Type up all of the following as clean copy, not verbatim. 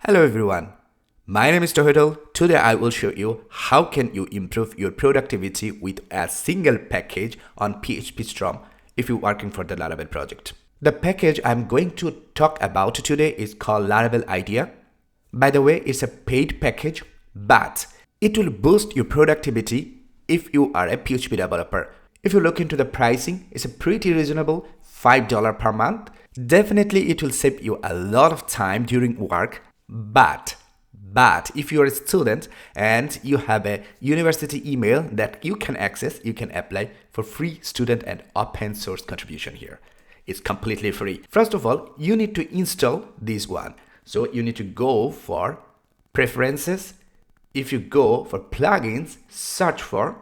Hello everyone, my name is Tohidal. Today I will show you how can you improve your productivity with a single package on PhpStorm if you're working for the Laravel project. The package I'm going to talk about today is called Laravel Idea. By the way, it's a paid package, but it will boost your productivity if you are a PHP developer. If you look into the pricing, it's a pretty reasonable $5 per month. Definitely it will save you a lot of time during work. But if you're a student and you have a university email that you can access, you can apply for free student and open source contribution here. It's completely free. First of all, you need to install this one. So you need to go for preferences. If you go for plugins, search for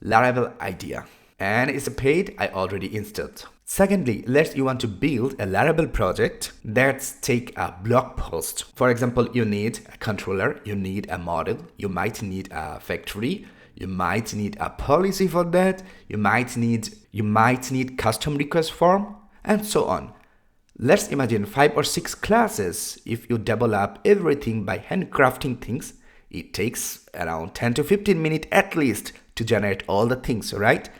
Laravel Idea. And it's a paid, I already installed. Secondly, let's you want to build a Laravel project. Let's take a blog post. For example, you need a controller, you need a model, you might need a factory, you might need a policy for that, you might need custom request form, and so on. Let's imagine 5 or 6 classes. If you develop everything by handcrafting things, it takes around 10 to 15 minutes at least to generate all the things, right?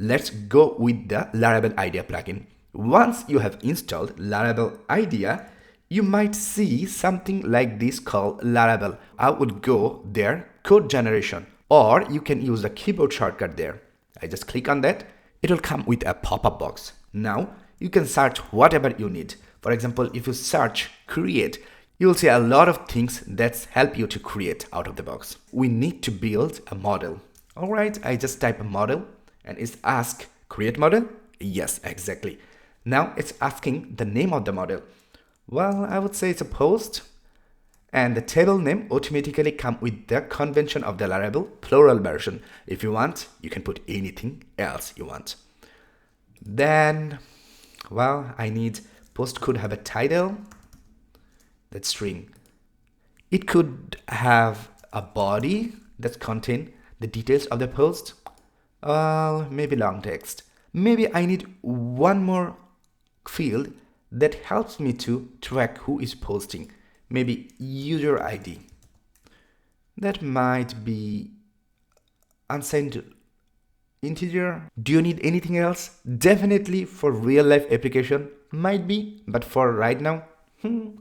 Let's go with the Laravel Idea plugin. Once you have installed Laravel Idea, you might see something like this called Laravel. I would go there, code generation, or you can use the keyboard shortcut there. I just click on that. It will come with a pop-up box. Now you can search whatever you need. For example, if you search create, you will see a lot of things that help you to create out of the box. We need to build a model. All right, I just type a model. And it's ask create model? Yes, exactly. Now it's asking the name of the model. Well, I would say it's a post. And the table name automatically come with the convention of the Laravel plural version. If you want, you can put anything else you want. Then, well, I need post could have a title. That's string. It could have a body that contain the details of the post. Maybe long text. Maybe I need one more field that helps me to track who is posting. Maybe user ID. That might be unsigned integer. Do you need anything else? Definitely for real life application might be, but for right now,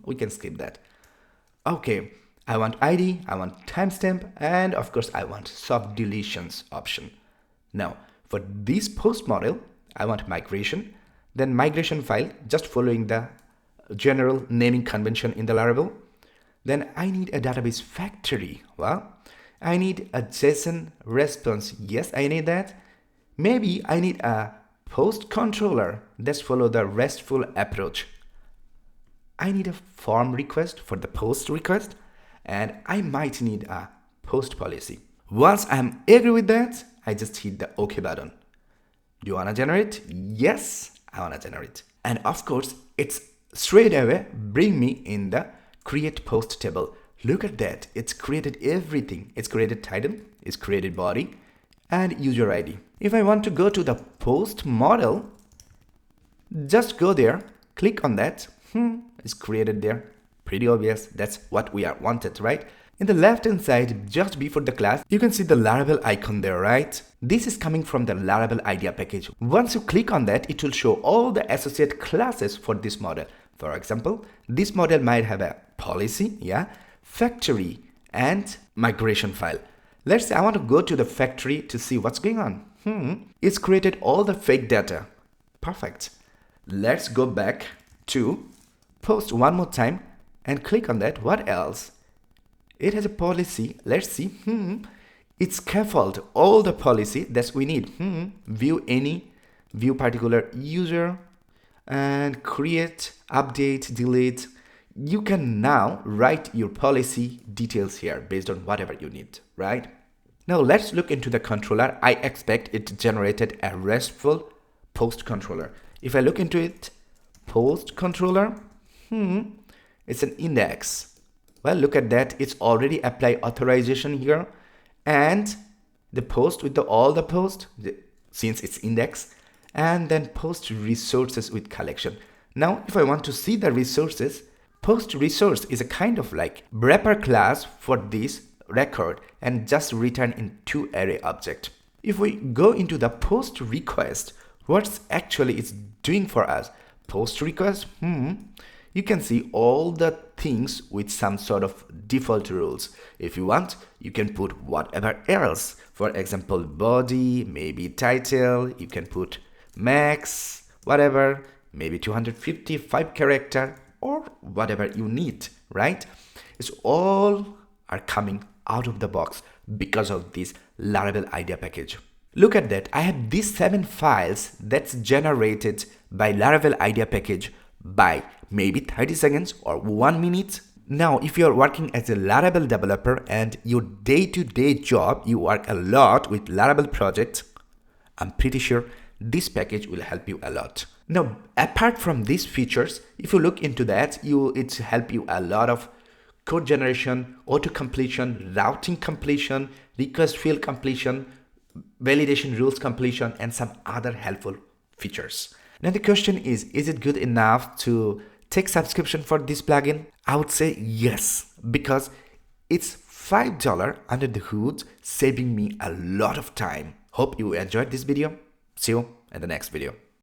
we can skip that. Okay, I want ID, I want timestamp, and of course I want soft deletions option. Now, for this post model, I want migration, then migration file, just following the general naming convention in the Laravel. Then I need a database factory. Well, I need a JSON response. Yes, I need that. Maybe I need a post controller. Let's follow the RESTful approach. I need a form request for the post request, and I might need a post policy. Once I'm agree with that, I just hit the OK button. Do you want to generate? Yes, I want to generate. And of course, it's straight away bring me in the create post table. Look at that. It's created everything. It's created title, it's created body, and user ID. If I want to go to the post model, just go there, click on that. It's created there. Pretty obvious. That's what we are wanted, right? In the left hand side, just before the class, you can see the Laravel icon there, right? This is coming from the Laravel Idea package. Once you click on that, it will show all the associate classes for this model. For example, this model might have a policy, factory, and migration file. Let's say I want to go to the factory to see what's going on. It's created all the fake data. Perfect. Let's go back to post one more time and click on that. What else? It has a policy. Let's see. It's scaffold all the policy that we need. View any, view particular user, and create, update, delete. You can now write your policy details here based on whatever you need, right? Now let's look into the controller. I expect it generated a RESTful post controller. If I look into it, post controller, it's an index. Well, look at that. It's already applied authorization here, and the post with all the post since it's index, and then post resources with collection. Now, if I want to see the resources, Post resource is a kind of like wrapper class for this record and just return in two array object. If we go into the post request, what's actually it's doing for us? Post request, you can see all the things with some sort of default rules. If you want, you can put whatever else. For example, body, maybe title, you can put max, whatever, maybe 255 character or whatever you need, right? It's all are coming out of the box because of this Laravel Idea package. Look at that, I have these 7 files that's generated by Laravel Idea package by maybe 30 seconds or 1 minute. Now, if you're working as a Laravel developer and your day-to-day job, you work a lot with Laravel projects, I'm pretty sure this package will help you a lot. Now, apart from these features, if you look into that, it help you a lot of code generation, auto completion, routing completion, request field completion, validation rules completion, and some other helpful features. Now the question is it good enough to take subscription for this plugin? I would say yes, because it's $5 under the hood, saving me a lot of time. Hope you enjoyed this video. See you in the next video.